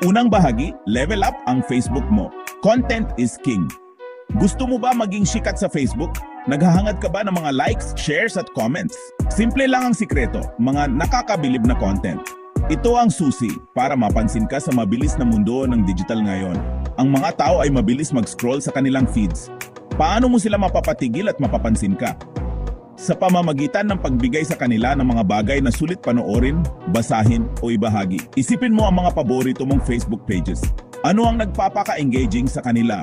Unang bahagi, level up ang Facebook mo. Content is king. Gusto mo ba maging sikat sa Facebook? Naghahangad ka ba ng mga likes, shares at comments? Simple lang ang sikreto, mga nakakabilib na content. Ito ang susi para mapansin ka sa mabilis na mundo ng digital ngayon. Ang mga tao ay mabilis mag-scroll sa kanilang feeds. Paano mo sila mapapatigil at mapapansin ka? Sa pamamagitan ng pagbigay sa kanila ng mga bagay na sulit panoorin, basahin o ibahagi. Isipin mo ang mga paborito mong Facebook pages. Ano ang nagpapaka-engaging sa kanila?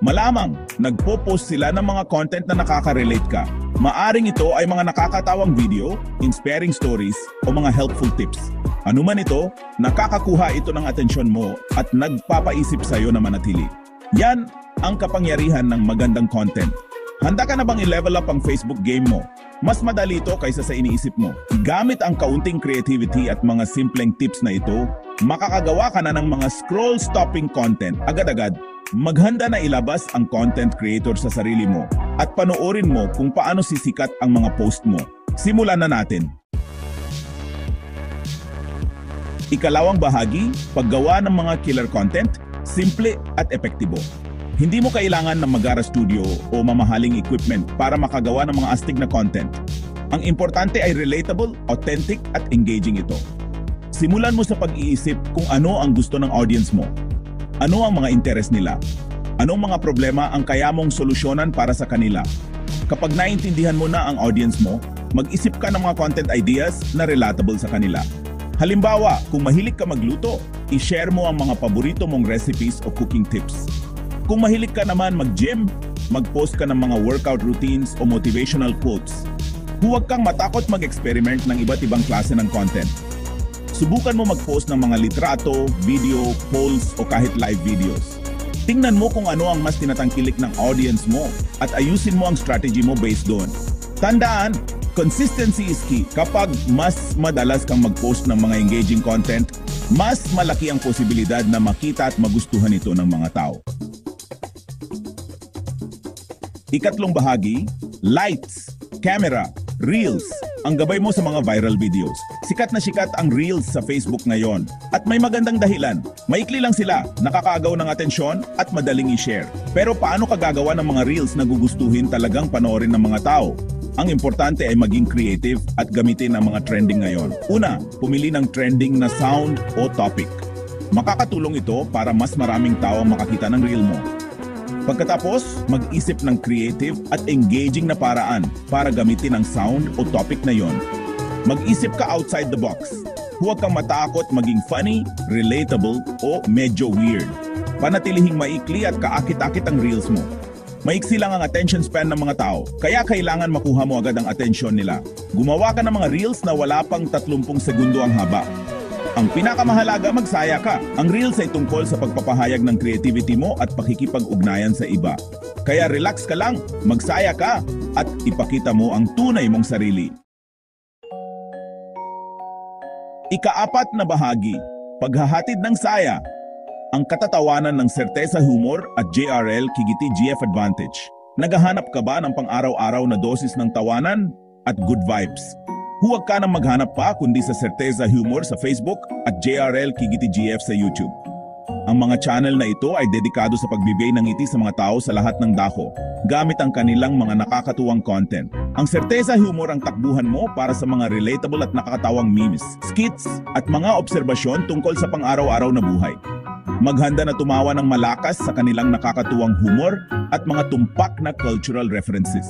Malamang, nagpo-post sila ng mga content na nakaka-relate ka. Maaring ito ay mga nakakatawang video, inspiring stories o mga helpful tips. Ano man ito, nakakakuha ito ng atensyon mo at nagpapaisip sa iyo na manatili. Yan ang kapangyarihan ng magandang content. Handa ka na bang i-level up ang Facebook game mo? Mas madali ito kaysa sa iniisip mo. Gamit ang kaunting creativity at mga simpleng tips na ito, makakagawa ka na ng mga scroll-stopping content agad-agad. Maghanda na ilabas ang content creator sa sarili mo at panoorin mo kung paano sisikat ang mga post mo. Simulan na natin. Ikalawang bahagi, paggawa ng mga killer content, simple at epektibo. Hindi mo kailangan ng Magara Studio o mamahaling equipment para makagawa ng mga astig na content. Ang importante ay relatable, authentic at engaging ito. Simulan mo sa pag-iisip kung ano ang gusto ng audience mo. Ano ang mga interes nila? Anong mga problema ang kaya mong solusyonan para sa kanila? Kapag naintindihan mo na ang audience mo, mag-isip ka ng mga content ideas na relatable sa kanila. Halimbawa, kung mahilig ka magluto, i-share mo ang mga paborito mong recipes o cooking tips. Kung mahilig ka naman mag-gym, mag-post ka ng mga workout routines o motivational quotes. Huwag kang matakot mag-experiment ng iba't ibang klase ng content. Subukan mo mag-post ng mga litrato, video, polls o kahit live videos. Tingnan mo kung ano ang mas tinatangkilik ng audience mo at ayusin mo ang strategy mo based doon. Tandaan, consistency is key. Kapag mas madalas kang mag-post ng mga engaging content, mas malaki ang posibilidad na makita at magustuhan ito ng mga tao. Ikatlong bahagi, lights, camera, reels, ang gabay mo sa mga viral videos. Sikat na sikat ang reels sa Facebook ngayon. At may magandang dahilan. Maikli lang sila, nakakaagaw ng atensyon at madaling i-share. Pero paano ka gagawa ng mga reels na gugustuhin talagang panoorin ng mga tao? Ang importante ay maging creative at gamitin ang mga trending ngayon. Una, pumili ng trending na sound o topic. Makakatulong ito para mas maraming tao ang makakita ng reel mo. Pagkatapos, mag-isip ng creative at engaging na paraan para gamitin ang sound o topic na yon. Mag-isip ka outside the box. Huwag kang matakot maging funny, relatable o medyo weird. Panatilihing maikli at kaakit-akit ang reels mo. Maiksi lang ang attention span ng mga tao, kaya kailangan makuha mo agad ang atensyon nila. Gumawa ka ng mga reels na wala pang 30 segundo ang haba. Ang pinakamahalaga, magsaya ka. Ang reels ay tungkol sa pagpapahayag ng creativity mo at pakikipag-ugnayan sa iba. Kaya relax ka lang, magsaya ka, at ipakita mo ang tunay mong sarili. Ikaapat na bahagi, paghahatid ng saya. Ang katatawanan ng Certeza Humor at JRL Kigiti GF Advantage. Naghahanap ka ba ng pang-araw-araw na dosis ng tawanan at good vibes? Huwag ka nang maghanap pa kundi sa Certeza Humor sa Facebook at JRL Kigiti GF sa YouTube. Ang mga channel na ito ay dedikado sa pagbibigay ng ngiti sa mga tao sa lahat ng dako, gamit ang kanilang mga nakakatuwang content. Ang Certeza Humor ang takbuhan mo para sa mga relatable at nakakatawang memes, skits at mga obserbasyon tungkol sa pang-araw-araw na buhay. Maghanda na tumawa ng malakas sa kanilang nakakatuwang humor at mga tumpak na cultural references.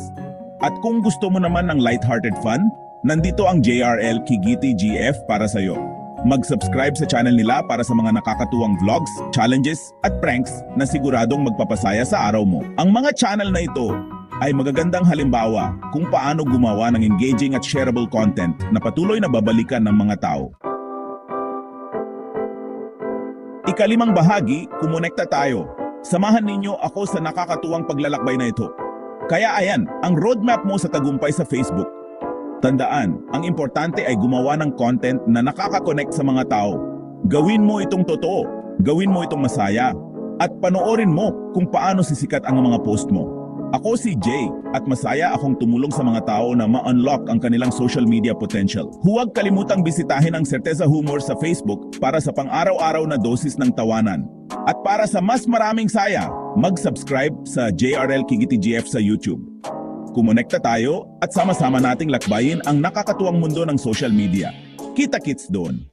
At kung gusto mo naman ng lighthearted fun, nandito ang JRL Kigiti GF para sa iyo. Mag-subscribe sa channel nila para sa mga nakakatuwang vlogs, challenges at pranks na siguradong magpapasaya sa araw mo. Ang mga channel na ito ay magagandang halimbawa kung paano gumawa ng engaging at shareable content na patuloy na babalikan ng mga tao. Ikalimang bahagi, kumonekta tayo. Samahan ninyo ako sa nakakatuwang paglalakbay na ito. Kaya ayan, ang roadmap mo sa tagumpay sa Facebook. Tandaan, ang importante ay gumawa ng content na nakaka-connect sa mga tao. Gawin mo itong totoo, gawin mo itong masaya, at panoorin mo kung paano sisikat ang mga post mo. Ako si Jay at masaya akong tumulong sa mga tao na ma-unlock ang kanilang social media potential. Huwag kalimutang bisitahin ang Certeza Humor sa Facebook para sa pang-araw-araw na dosis ng tawanan. At para sa mas maraming saya, mag-subscribe sa JRL Kigiti GF sa YouTube. Kumonekta tayo at sama-sama nating lakbayin ang nakakatuwang mundo ng social media. Kita-kits doon!